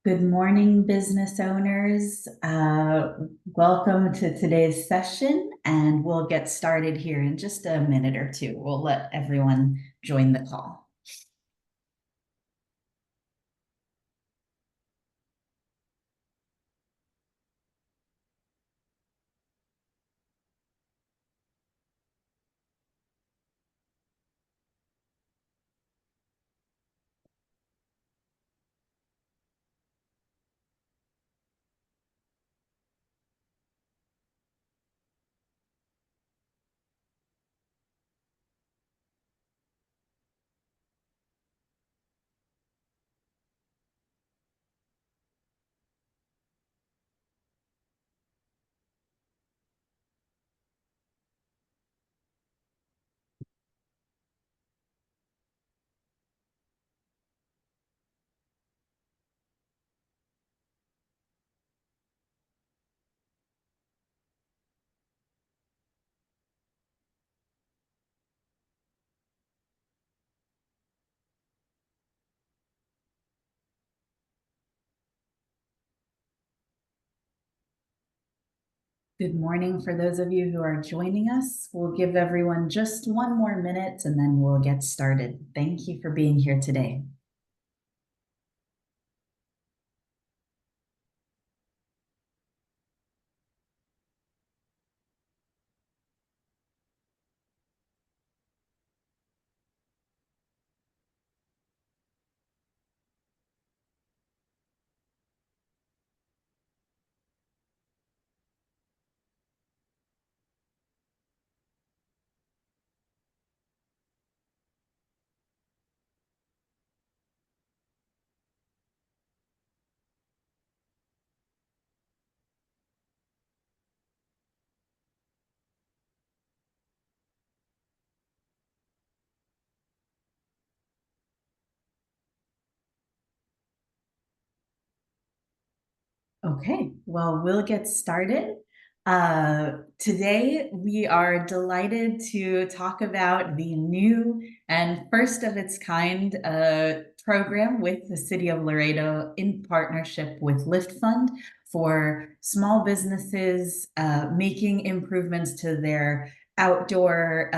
Good morning, business owners. Welcome to today's session, and we'll get started here in just a minute or two. We'll let everyone join the call. Good morning for those of you who are joining us. We'll give everyone just one more minute and then we'll get started. Thank you for being here today. Okay, well, we'll get started. Today, we are delighted to talk about the new and first of its kind program with the City of Laredo in partnership with LiftFund for small businesses making improvements to their outdoor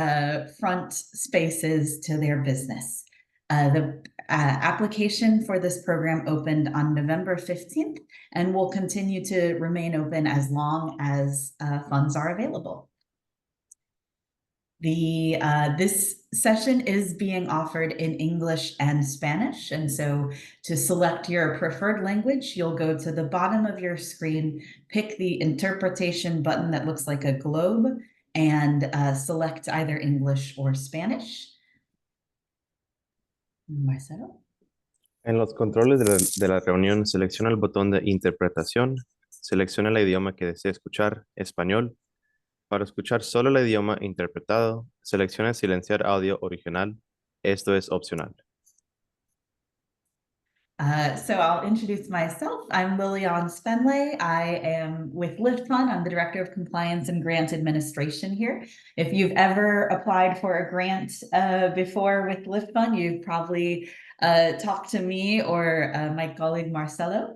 front spaces to their business. The application for this program opened on November 15th and will continue to remain open as long as funds are available. This session is being offered in English and Spanish, and so to select your preferred language, you'll go to the bottom of your screen, pick the interpretation button that looks like a globe, and select either English or Spanish. Marcelo? En los controles de la reunión, selecciona el botón de interpretación, selecciona el idioma que desea escuchar, español. Para escuchar solo el idioma interpretado, selecciona silenciar audio original. Esto es opcional. So I'll introduce myself. I'm Lilian Spenley. I am with LiftFund. I'm the Director of Compliance and Grant Administration here. If you've ever applied for a grant before with LiftFund, you've probably talked to me or my colleague Marcelo.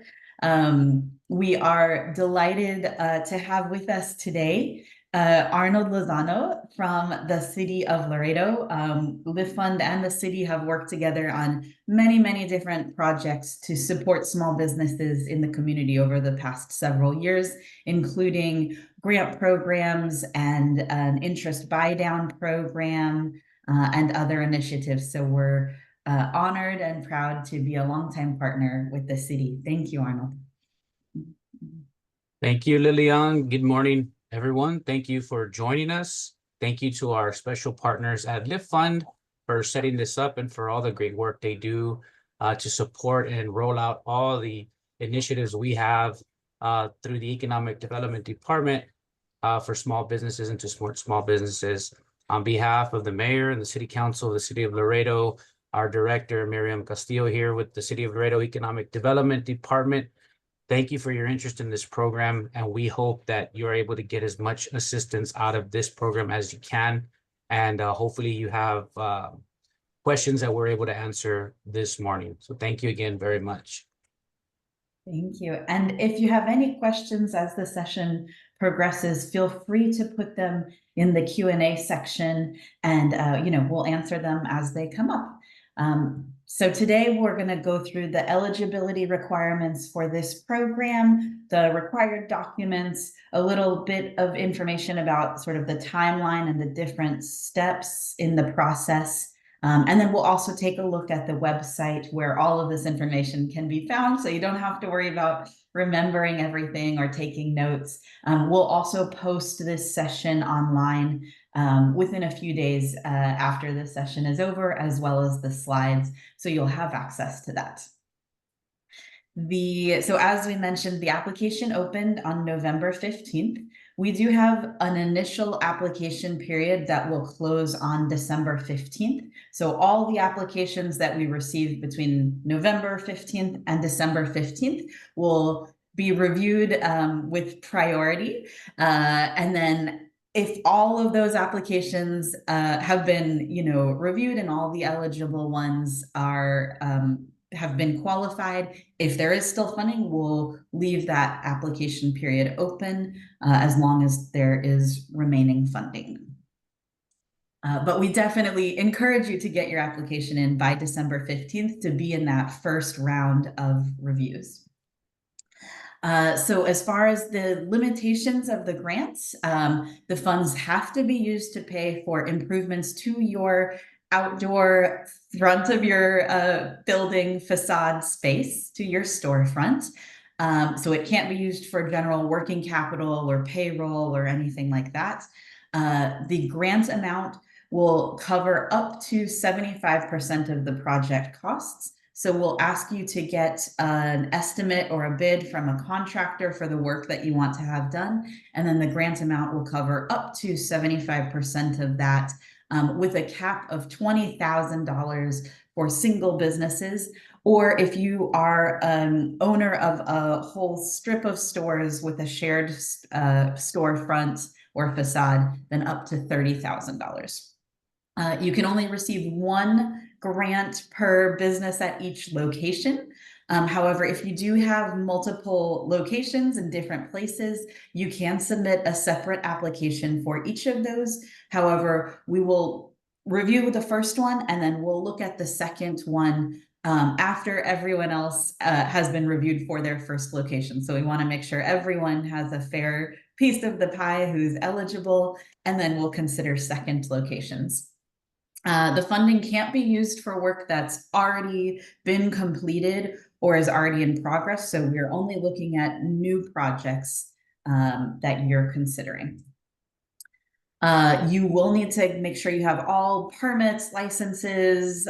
We are delighted to have with us today Arnold Lozano from the City of Laredo. LiftFund and the city have worked together on many different projects to support small businesses in the community over the past several years, including grant programs and an interest buy-down program and other initiatives. So we're honored and proud to be a longtime partner with the city. Thank you, Arnold. Thank you, Lilian. Good morning, everyone. Thank you for joining us. Thank you to our special partners at LiftFund for setting this up and for all the great work they do to support and roll out all the initiatives we have through the Economic Development Department for small businesses and to support small businesses. On behalf of the mayor and the city council of the city of Laredo, our director, Miriam Castillo, here with the City of Laredo Economic Development Department, thank you for your interest in this program, and we hope that you're able to get as much assistance out of this program as you can. And hopefully you have questions that we're able to answer this morning. So thank you again very much. Thank you. And if you have any questions as the session progresses, feel free to put them in the Q&A section, and we'll answer them as they come up. So today we're going to go through the eligibility requirements for this program, the required documents, a little bit of information about sort of the timeline and the different steps in the process. And then we'll also take a look at the website where all of this information can be found, so you don't have to worry about remembering everything or taking notes. We'll also post this session online within a few days after the session is over, as well as the slides, so you'll have access to that. So as we mentioned, the application opened on November 15th. We do have an initial application period that will close on December 15th. So all the applications that we received between November 15th and December 15th will be reviewed with priority. And then if all of those applications have been, reviewed and all the eligible ones are have been qualified, if there is still funding, we'll leave that application period open as long as there is remaining funding. But we definitely encourage you to get your application in by December 15th to be in that first round of reviews. So as far as the limitations of the grants, the funds have to be used to pay for improvements to your outdoor front of your building facade space, to your storefront. So it can't be used for general working capital or payroll or anything like that. The grant amount will cover up to 75% of the project costs. So we'll ask you to get an estimate or a bid from a contractor for the work that you want to have done. And then the grant amount will cover up to 75% of that, with a cap of $20,000 for single businesses. Or if you are an owner of a whole strip of stores with a shared storefront or facade, then up to $30,000. You can only receive one grant per business at each location. However, if you do have multiple locations in different places, you can submit a separate application for each of those. However, we will review the first one, and then we'll look at the second one after everyone else has been reviewed for their first location. So we want to make sure everyone has a fair piece of the pie who's eligible, and then we'll consider second locations. The funding can't be used for work that's already been completed or is already in progress. So we're only looking at new projects that you're considering. You will need to make sure you have all permits, licenses,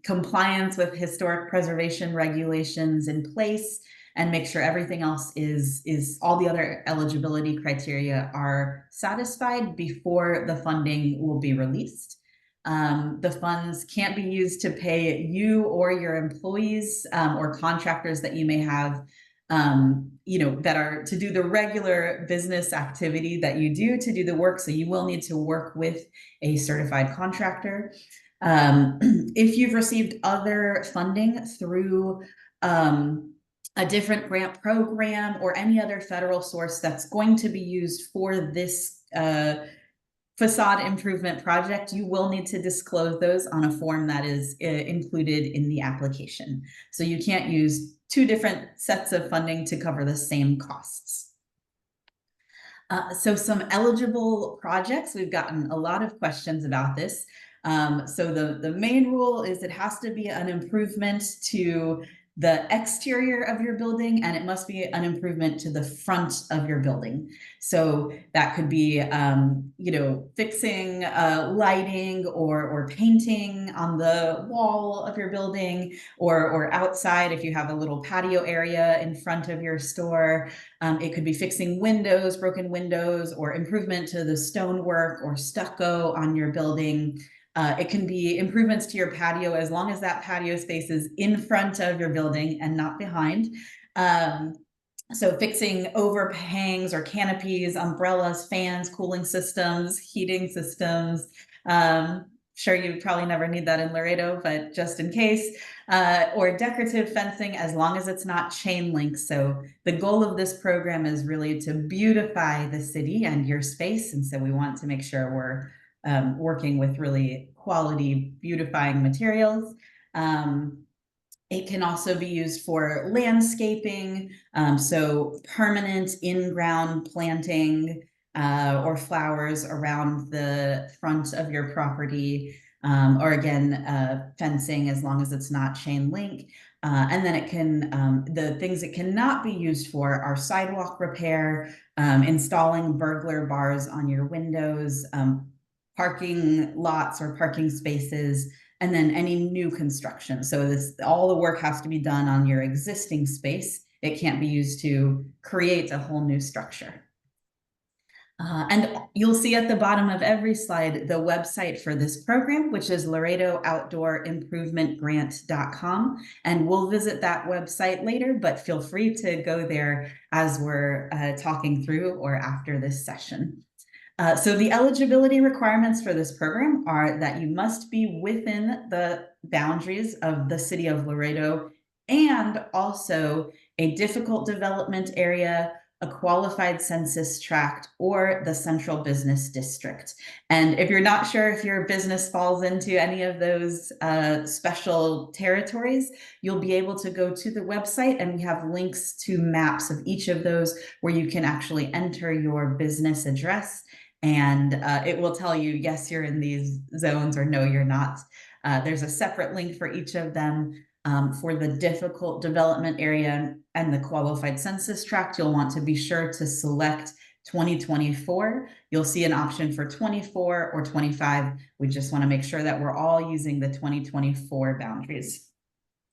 compliance with historic preservation regulations in place, and make sure everything else is all the other eligibility criteria are satisfied before the funding will be released. The funds can't be used to pay you or your employees or contractors that you may have, that are to do the regular business activity that you do to do the work. So you will need to work with a certified contractor. If you've received other funding through a different grant program or any other federal source that's going to be used for this facade improvement project, you will need to disclose those on a form that is included in the application. So you can't use two different sets of funding to cover the same costs. So some eligible projects, we've gotten a lot of questions about this. So the main rule is it has to be an improvement to the exterior of your building, and it must be an improvement to the front of your building. So that could be, fixing lighting or painting on the wall of your building, or outside if you have a little patio area in front of your store. It could be fixing windows, broken windows, or improvement to the stonework or stucco on your building. It can be improvements to your patio, as long as that patio space is in front of your building and not behind. So fixing overhangs or canopies, umbrellas, fans, cooling systems, heating systems, sure you probably never need that in Laredo, but just in case, or decorative fencing, as long as it's not chain link. So the goal of this program is really to beautify the city and your space. And so we want to make sure we're working with really quality beautifying materials. It can also be used for landscaping, so permanent in-ground planting or flowers around the front of your property, or again, fencing as long as it's not chain link. And then it can, the things it cannot be used for are sidewalk repair, installing burglar bars on your windows, parking lots or parking spaces, and then any new construction. So this, all the work has to be done on your existing space. It can't be used to create a whole new structure. And you'll see at the bottom of every slide the website for this program, which is Laredo Outdoor Improvement Grant.com. And we'll visit that website later, but feel free to go there as we're talking through or after this session. So the eligibility requirements for this program are that you must be within the boundaries of the city of Laredo and also a difficult development area, a qualified census tract, or the central business district. And if you're not sure if your business falls into any of those special territories, you'll be able to go to the website, and we have links to maps of each of those where you can actually enter your business address. And it will tell you, yes, you're in these zones, or no, you're not. There's a separate link for each of them. For the difficult development area and the qualified census tract, you'll want to be sure to select 2024. You'll see an option for 24 or 25. We just want to make sure that we're all using the 2024 boundaries.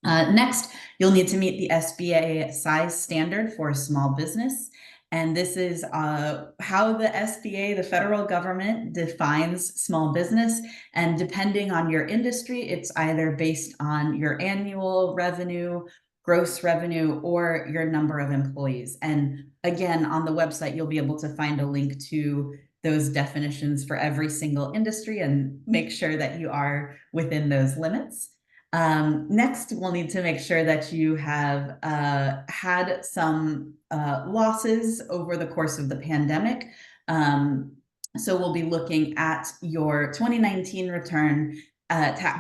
Next, you'll need to meet the SBA size standard for a small business. And this is how the SBA, the federal government, defines small business. And depending on your industry, it's either based on your annual revenue, gross revenue, or your number of employees. And again, on the website, you'll be able to find a link to those definitions for every single industry and make sure that you are within those limits. Next, we'll need to make sure that you have had some losses over the course of the pandemic. So we'll be looking at your 2019 return,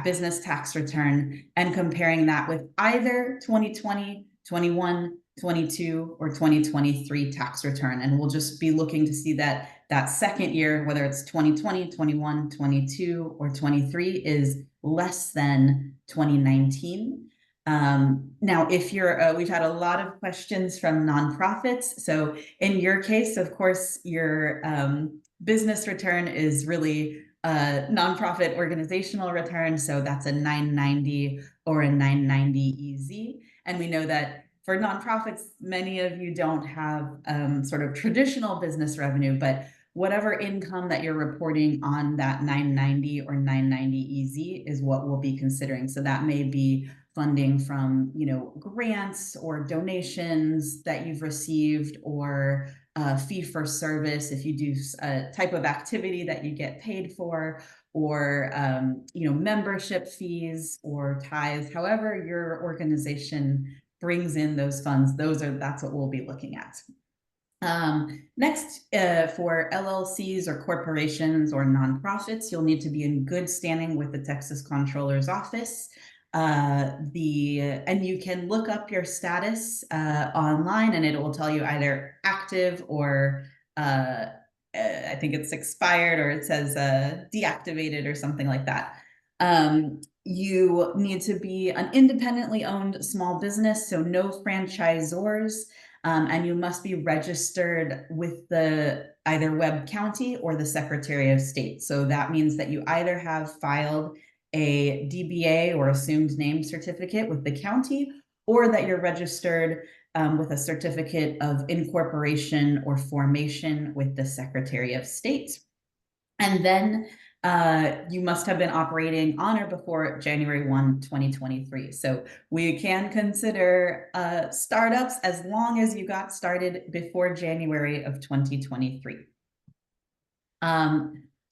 business tax return, and comparing that with either 2020, 21, 22, or 2023 tax return. And we'll just be looking to see that that second year, whether it's 2020, 21, 22, or 23, is less than 2019. Now, if you're, we've had a lot of questions from nonprofits. So in your case, of course, your business return is really a nonprofit organizational return. So that's a 990 or a 990 EZ. And we know that for nonprofits, many of you don't have sort of traditional business revenue, but whatever income that you're reporting on that 990 or 990 EZ is what we'll be considering. So that may be funding from, you know, grants or donations that you've received, or fee for service if you do a type of activity that you get paid for, or you know, membership fees or tithes. However your organization brings in those funds, that's what we'll be looking at. Next, for LLCs or corporations or nonprofits, you'll need to be in good standing with the Texas Comptroller's Office. And you can look up your status online, and it will tell you either active or I think it's expired, or it says deactivated or something like that. You need to be an independently owned small business, so no franchisors. And you must be registered with the either Webb County or the Secretary of State. So that means that you either have filed a DBA or assumed name certificate with the county, or that you're registered with a certificate of incorporation or formation with the Secretary of State. And then you must have been operating on or before January 1, 2023. So we can consider startups as long as you got started before January of 2023.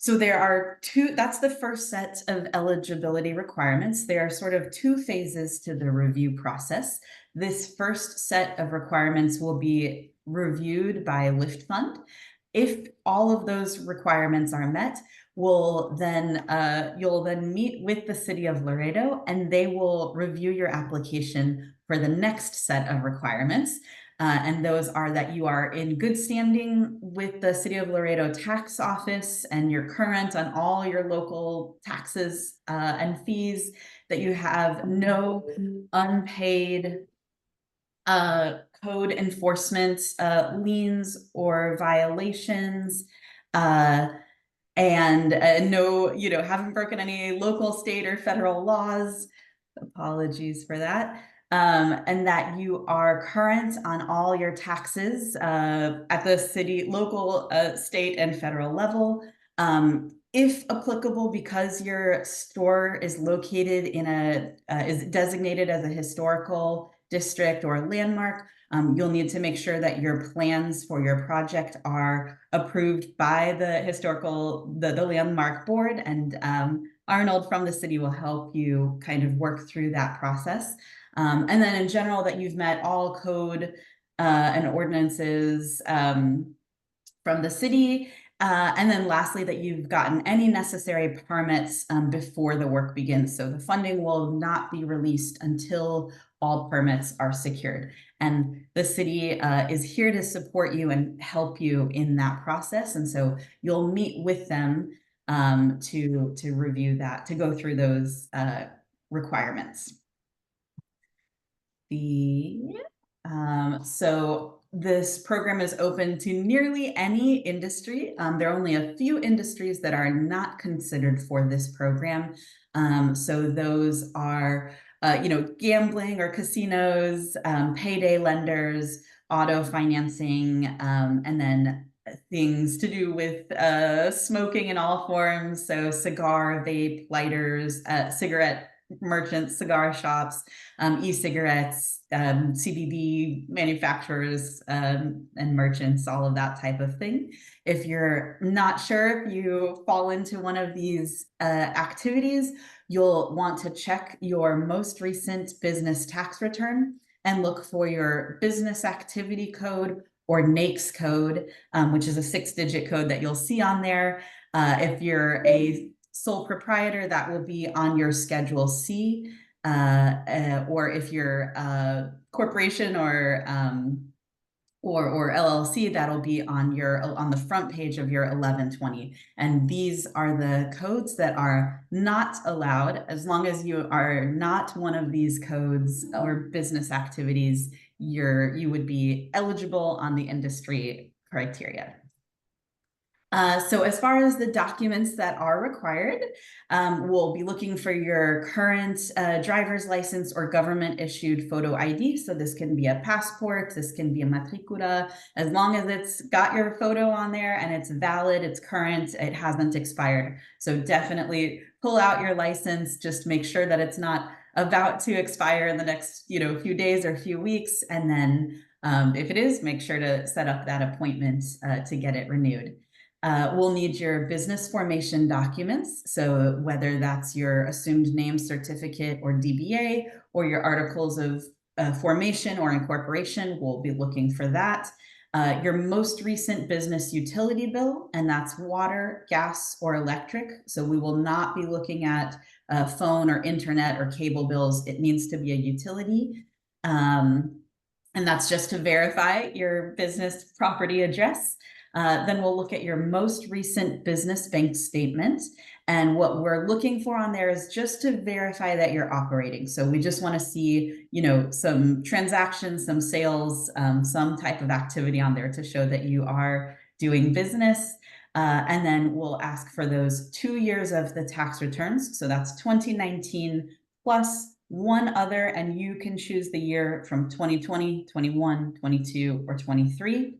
So there are two, that's the first set of eligibility requirements. There are sort of two phases to the review process. This first set of requirements will be reviewed by LiftFund. If all of those requirements are met, you'll then meet with the city of Laredo, and they will review your application for the next set of requirements. And those are that you are in good standing with the City of Laredo tax office and you're current on all your local taxes and fees, that you have no unpaid code enforcement liens or violations, and no, haven't broken any local, state, or federal laws. Apologies for that. And that you are current on all your taxes at the city, local, state, and federal level. If applicable, because your store is located in is designated as a historical district or landmark, you'll need to make sure that your plans for your project are approved by the landmark board, and Arnold from the city will help you kind of work through that process. And then in general, that you've met all code and ordinances from the city. And then lastly, that you've gotten any necessary permits before the work begins. So the funding will not be released until all permits are secured. And the city is here to support you and help you in that process. And so you'll meet with them to review that, to go through those requirements. So this program is open to nearly any industry. There are only a few industries that are not considered for this program. So those are, gambling or casinos, payday lenders, auto financing, and then things to do with smoking in all forms. So cigar, vape, lighters, cigarette merchants, cigar shops, e-cigarettes, CBD manufacturers, and merchants, all of that type of thing. If you're not sure if you fall into one of these activities, you'll want to check your most recent business tax return and look for your business activity code or NAICS code, which is a 6-digit code that you'll see on there. If you're a sole proprietor, that will be on your Schedule C, or if you're a corporation or LLC, that'll be on the front page of your 1120. And these are the codes that are not allowed. As long as you are not one of these codes or business activities, you would be eligible on the industry criteria. So as far as the documents that are required, we'll be looking for your current driver's license or government issued photo ID. So this can be a passport, this can be a matricula, as long as it's got your photo on there and it's valid, it's current, it hasn't expired. So definitely pull out your license, just make sure that it's not about to expire in the next few days or few weeks. And then if it is, make sure to set up that appointment to get it renewed. We'll need your business formation documents. So whether that's your assumed name certificate or DBA, or your articles of formation or incorporation, we'll be looking for that. Your most recent business utility bill, and that's water, gas, or electric. So we will not be looking at phone or internet or cable bills. It needs to be a utility. And that's just to verify your business property address. Then we'll look at your most recent business bank statement. And what we're looking for on there is just to verify that you're operating. So we just want to see, some transactions, some sales, some type of activity on there to show that you are doing business. And then we'll ask for those 2 years of the tax returns. So that's 2019 plus one other, and you can choose the year from 2020, 21, 22, or 23.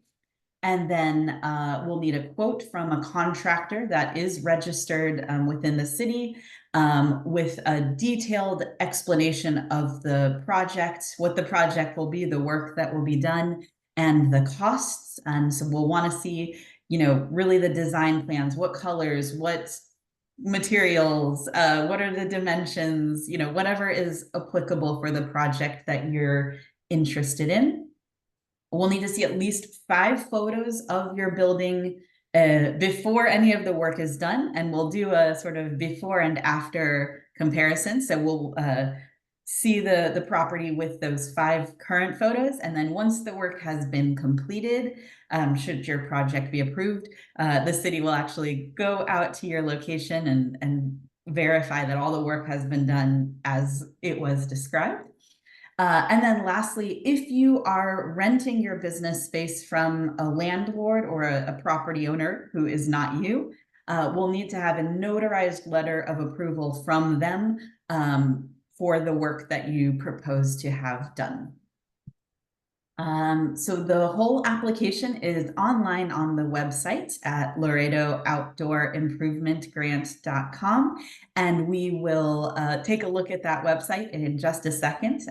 And then we'll need a quote from a contractor that is registered within the city, with a detailed explanation of the project, what the project will be, the work that will be done, and the costs. And so we'll want to see really the design plans, what colors, what materials, what are the dimensions, whatever is applicable for the project that you're interested in. We'll need to see at least 5 photos of your building before any of the work is done, and we'll do a sort of before and after comparison. So we'll see the property with those 5 current photos, and then once the work has been completed, should your project be approved, the city will actually go out to your location and verify that all the work has been done as it was described. And then lastly, if you are renting your business space from a landlord or a property owner who is not you, we'll need to have a notarized letter of approval from them for the work that you propose to have done. So the whole application is online on the website at Laredo Outdoor Grant.com, and we will take a look at that website in just a second.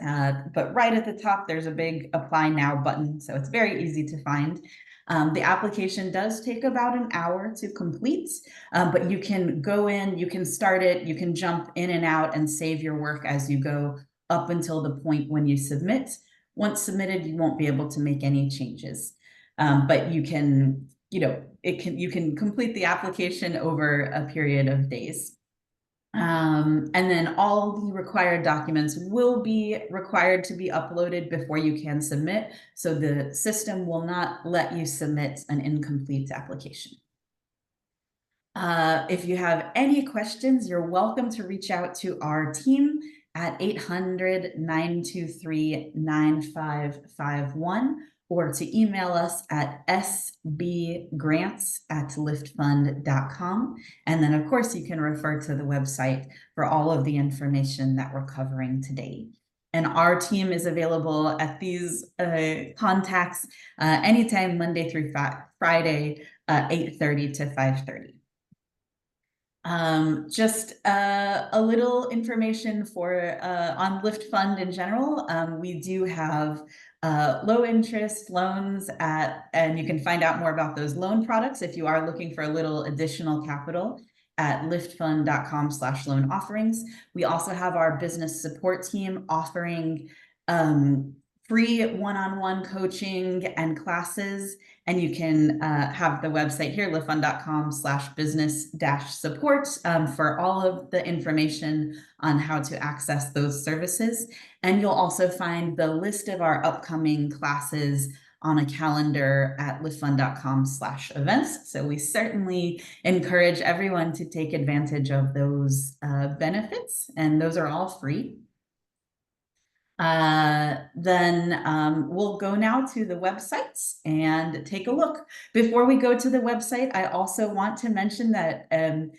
But right at the top, there's a big Apply Now button, so it's very easy to find. The application does take about an hour to complete, but you can go in, you can start it, you can jump in and out and save your work as you go up until the point when you submit. Once submitted, you won't be able to make any changes, but you can, you can complete the application over a period of days. And then all the required documents will be required to be uploaded before you can submit. So the system will not let you submit an incomplete application. If you have any questions, you're welcome to reach out to our team at 800-923-9551, or to email us at sbgrants@liftfund.com. And then, of course, you can refer to the website for all of the information that we're covering today. And our team is available at these contacts anytime, Monday through Friday, 8:30 to 5:30. Just a little information on LiftFund in general. We do have low interest loans and you can find out more about those loan products if you are looking for a little additional capital at liftfund.com/loan offerings. We also have our business support team offering free one-on-one coaching and classes. And you can have the website here, liftfund.com/business-support for all of the information on how to access those services. And you'll also find the list of our upcoming classes on a calendar at liftfund.com/events. So we certainly encourage everyone to take advantage of those benefits, and those are all free. Then we'll go now to the websites and take a look. Before we go to the website, I also want to mention that in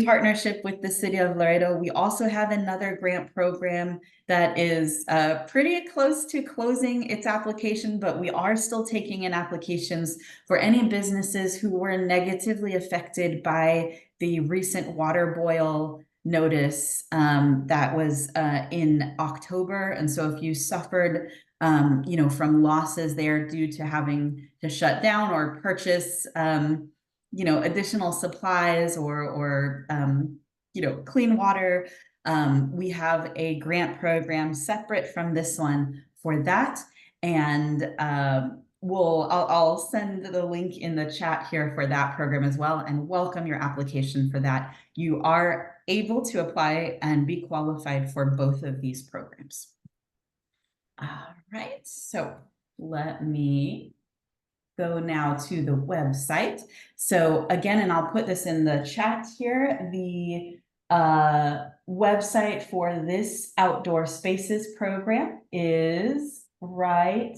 partnership with the City of Laredo, we also have another grant program that is pretty close to closing its application, but we are still taking in applications for any businesses who were negatively affected by the recent water boil notice that was in October. And so if you suffered from losses there due to having to shut down or purchase additional supplies or clean water, we have a grant program separate from this one for that. And I'll send the link in the chat here for that program as well, and welcome your application for that. You are able to apply and be qualified for both of these programs. All right, so let me go now to the website. So again, and I'll put this in the chat here, the website for this outdoor spaces program is right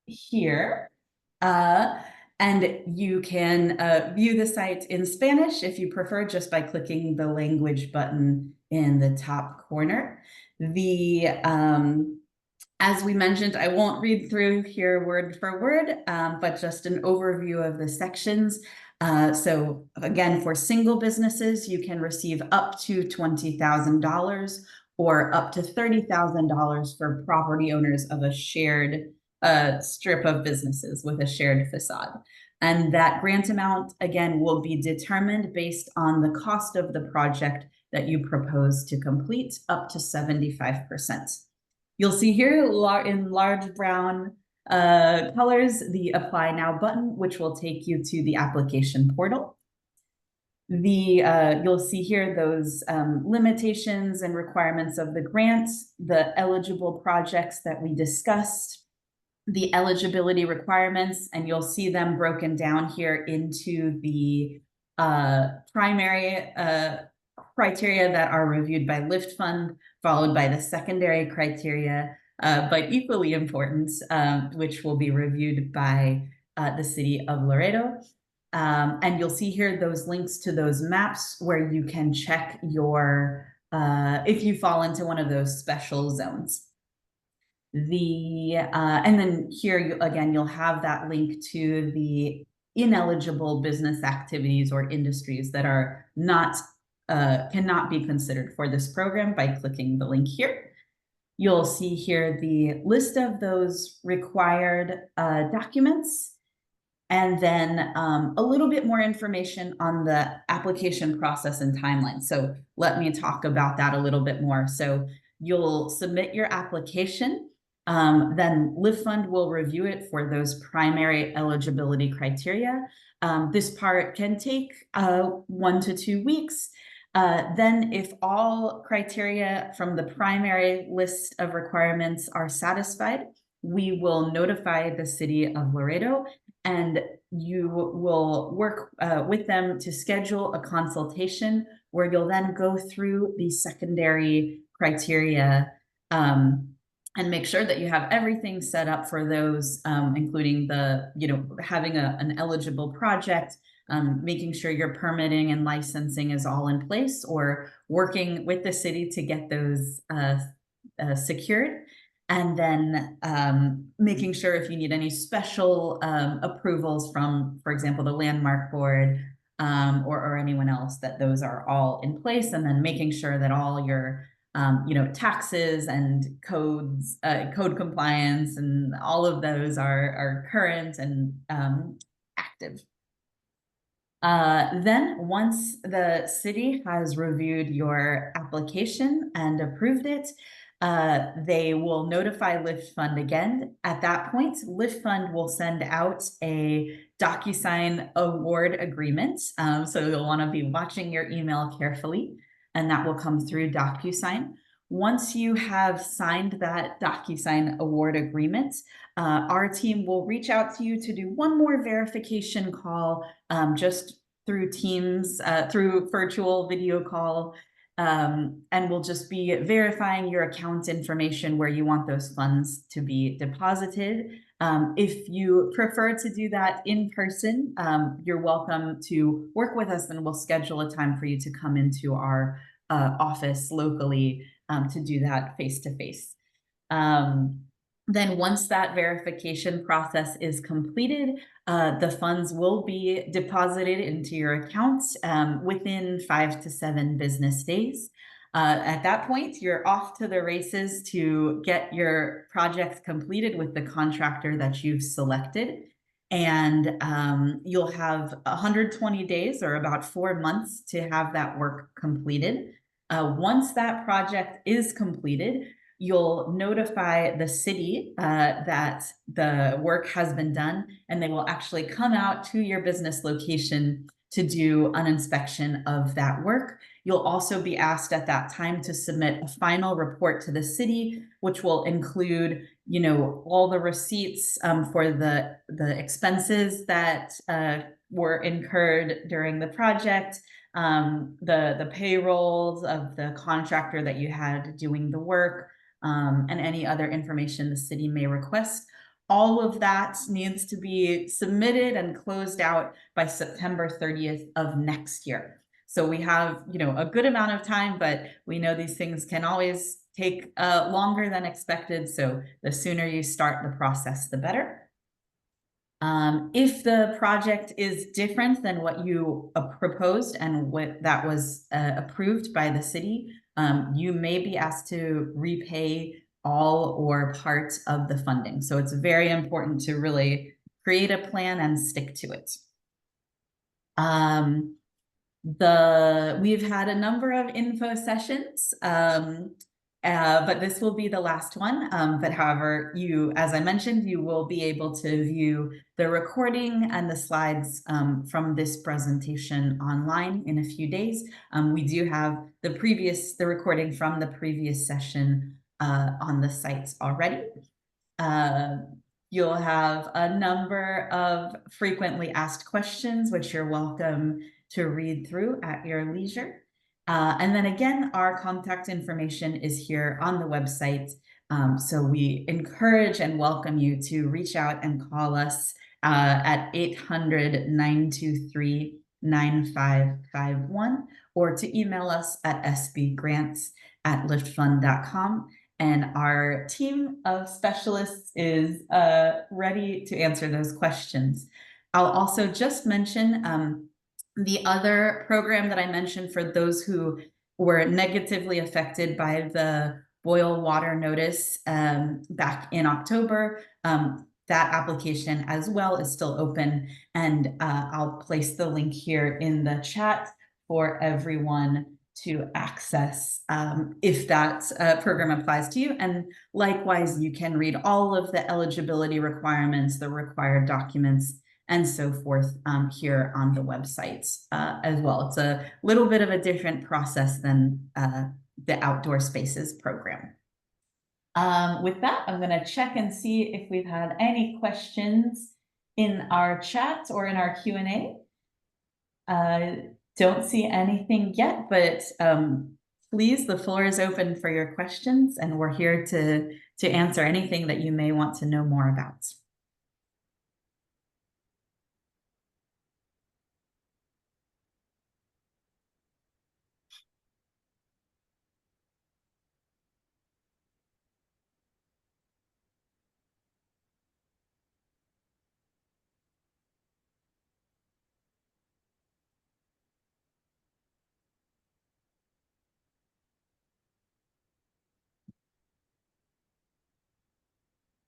here. And you can view the site in Spanish if you prefer, just by clicking the language button in the top corner. As we mentioned, I won't read through here word for word, but just an overview of the sections. So again, for single businesses, you can receive up to $20,000 or up to $30,000 for property owners of a shared a strip of businesses with a shared facade. And that grant amount, again, will be determined based on the cost of the project that you propose to complete, up to 75%. You'll see here in large brown colors, the Apply Now button, which will take you to the application portal. You'll see here those limitations and requirements of the grants, the eligible projects that we discussed, the eligibility requirements, and you'll see them broken down here into the primary criteria that are reviewed by LiftFund, followed by the secondary criteria, but equally important, which will be reviewed by the city of Laredo. And you'll see here those links to those maps where you can check your, if you fall into one of those special zones. And then here, again, you'll have that link to the ineligible business activities or industries that are not, cannot be considered for this program by clicking the link here. You'll see here the list of those required documents, and then a little bit more information on the application process and timeline. So let me talk about that a little bit more. So you'll submit your application. Then LiftFund will review it for those primary eligibility criteria. This part can take 1 to 2 weeks. Then if all criteria from the primary list of requirements are satisfied, we will notify the city of Laredo, and you will work with them to schedule a consultation where you'll then go through the secondary criteria and make sure that you have everything set up for those, including the, having an eligible project, making sure your permitting and licensing is all in place, or working with the city to get those secured. And then making sure if you need any special approvals from, for example, the Landmark Board or anyone else, that those are all in place. And then making sure that all your taxes and codes, code compliance, and all of those are current and active. Then once the city has reviewed your application and approved it, they will notify LiftFund again. At that point, LiftFund will send out a DocuSign award agreement. So you'll want to be watching your email carefully, and that will come through DocuSign. Once you have signed that DocuSign award agreement, our team will reach out to you to do one more verification call, just through Teams, through virtual video call. And we'll just be verifying your account information where you want those funds to be deposited. If you prefer to do that in person, you're welcome to work with us, and we'll schedule a time for you to come into our office locally to do that face-to-face. Then once that verification process is completed, the funds will be deposited into your account within 5 to 7 business days. At that point, you're off to the races to get your project completed with the contractor that you've selected. And you'll have 120 days, or about 4 months, to have that work completed. Once that project is completed, you'll notify the city that the work has been done, and they will actually come out to your business location to do an inspection of that work. You'll also be asked at that time to submit a final report to the city, which will include, all the receipts for the expenses that were incurred during the project, the payrolls of the contractor that you had doing the work, and any other information the city may request. All of that needs to be submitted and closed out by September 30th of next year. So we have, a good amount of time, but we know these things can always take longer than expected. So the sooner you start the process, the better. If the project is different than what you proposed and what that was approved by the city, you may be asked to repay all or part of the funding. So it's very important to really create a plan and stick to it. We've had a number of info sessions, but this will be the last one. But however, as I mentioned, you will be able to view the recording and the slides from this presentation online in a few days. We do have the recording from the previous session on the sites already. You'll have a number of frequently asked questions, which you're welcome to read through at your leisure. And then again, our contact information is here on the website. So we encourage and welcome you to reach out and call us at 800-923-9551 or to email us at sbgrants@liftfund.com. And our team of specialists is ready to answer those questions. I'll also just mention the other program that I mentioned for those who were negatively affected by the boil water notice back in October. That application as well is still open, and I'll place the link here in the chat for everyone to access if that program applies to you. And likewise, you can read all of the eligibility requirements, the required documents, and so forth here on the website as well. It's a little bit of a different process than the Outdoor Spaces program. With that, I'm going to check and see if we've had any questions in our chat or in our Q&A. Don't see anything yet, but please, the floor is open for your questions, and we're here to answer anything that you may want to know more about.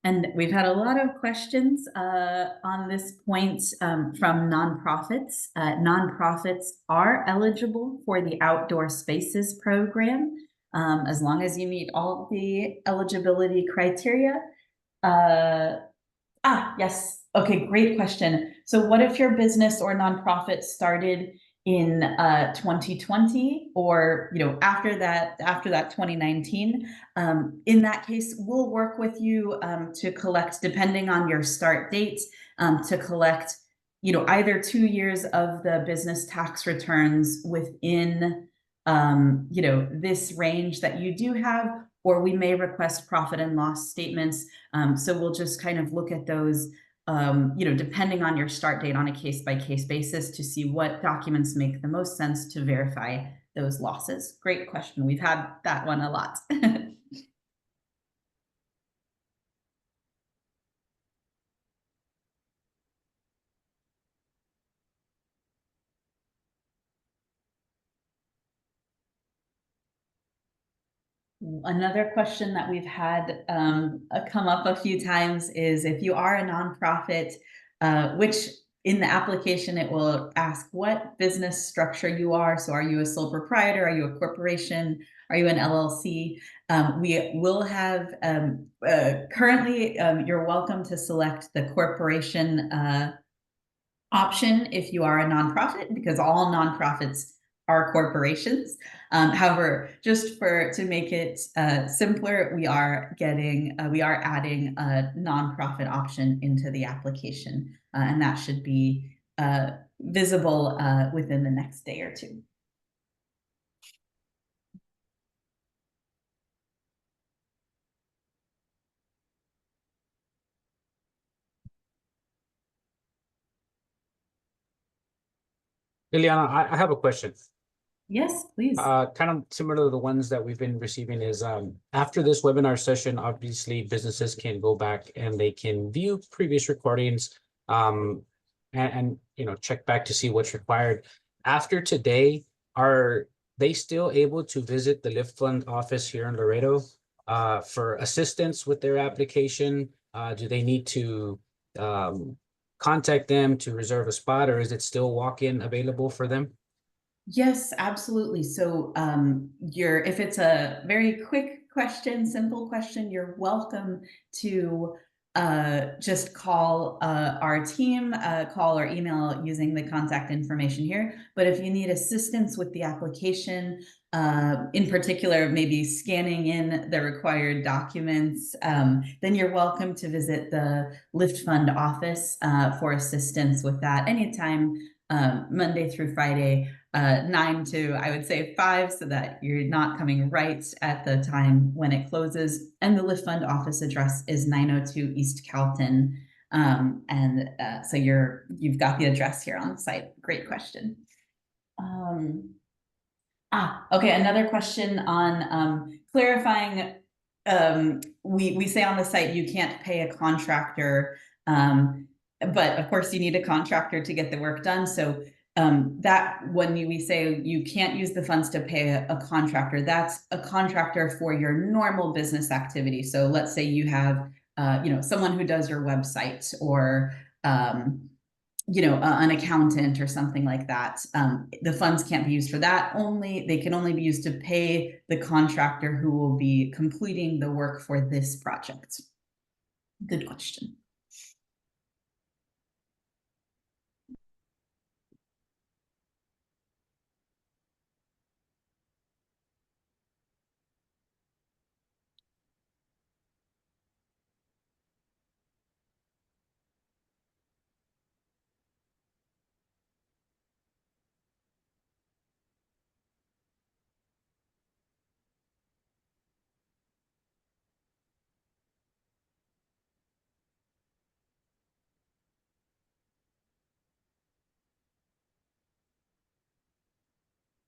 And we've had a lot of questions on this point from nonprofits. Nonprofits are eligible for the Outdoor Spaces program as long as you meet all the eligibility criteria. Yes. Okay, great question. So what if your business or nonprofit started in 2020 or after that 2019? In that case, we'll work with you to collect, depending on your start date, to collect either 2 years of the business tax returns within this range that you do have, or we may request profit and loss statements. So we'll just kind of look at those depending on your start date on a case-by-case basis to see what documents make the most sense to verify those losses. Great question. We've had that one a lot. Another question that we've had come up a few times is if you are a nonprofit, which in the application it will ask what business structure you are. So are you a sole proprietor? Are you a corporation? Are you an LLC? We will have currently you're welcome to select the corporation option if you are a nonprofit, because all nonprofits are corporations. However, just to make it simpler, we are adding a nonprofit option into the application, and that should be visible within the next day or two. Liliana, I have a question. Yes, please. Kind of similar to the ones that we've been receiving is after this webinar session, obviously businesses can go back and they can view previous recordings and check back to see what's required. After today, are they still able to visit the LiftFund office here in Laredo for assistance with their application? Do they need to contact them to reserve a spot, or is it still walk-in available for them? Yes, absolutely. So if it's a very quick question, simple question, you're welcome to just call our team, call or email using the contact information here. But if you need assistance with the application, in particular, maybe scanning in the required documents, then you're welcome to visit the LiftFund office for assistance with that anytime, Monday through Friday, 9 to, I would say, 5, so that you're not coming right at the time when it closes. And the LiftFund office address is 902 East Calton. So you've got the address here on the site. Great question. Okay, another question on clarifying. We say on the site you can't pay a contractor, but of course you need a contractor to get the work done. So that when we say you can't use the funds to pay a contractor, that's a contractor for your normal business activity. So let's say you have someone who does your website, or an accountant or something like that. The funds can't be used for that. They can only be used to pay the contractor who will be completing the work for this project. Good question.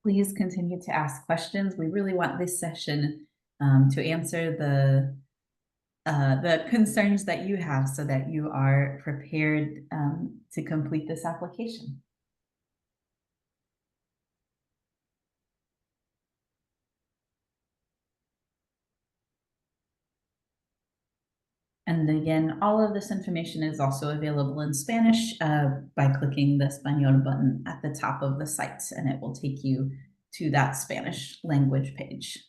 Please continue to ask questions. We really want this session to answer the concerns that you have, so that you are prepared to complete this application. And again, all of this information is also available in Spanish by clicking the Español button at the top of the site, and it will take you to that Spanish language page.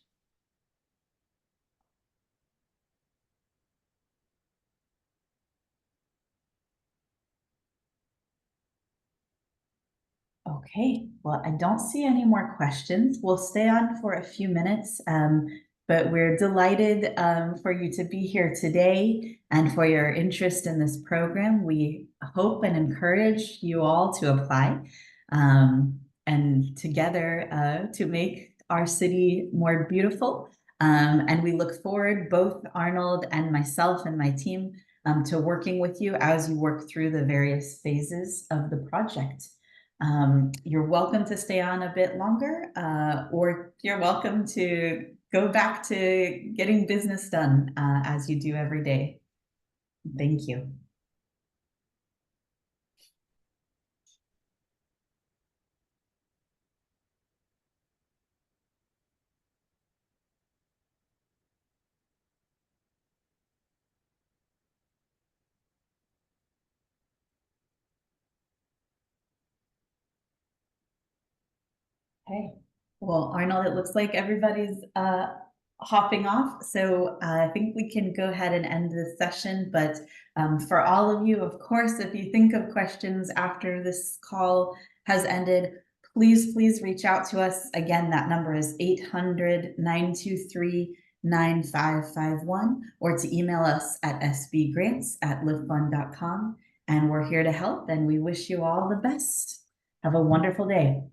Okay, well, I don't see any more questions. We'll stay on for a few minutes, but we're delighted for you to be here today and for your interest in this program. We hope and encourage you all to apply and together to make our city more beautiful. And we look forward, both Arnold and myself and my team, to working with you as you work through the various phases of the project. You're welcome to stay on a bit longer, or you're welcome to go back to getting business done as you do every day. Thank you. Okay, well, Arnold, it looks like everybody's hopping off, so I think we can go ahead and end this session. But for all of you, of course, if you think of questions after this call has ended, please reach out to us. Again, that number is 800-923-9551, or to email us at sbgrants@liftfund.com. And we're here to help, and we wish you all the best. Have a wonderful day.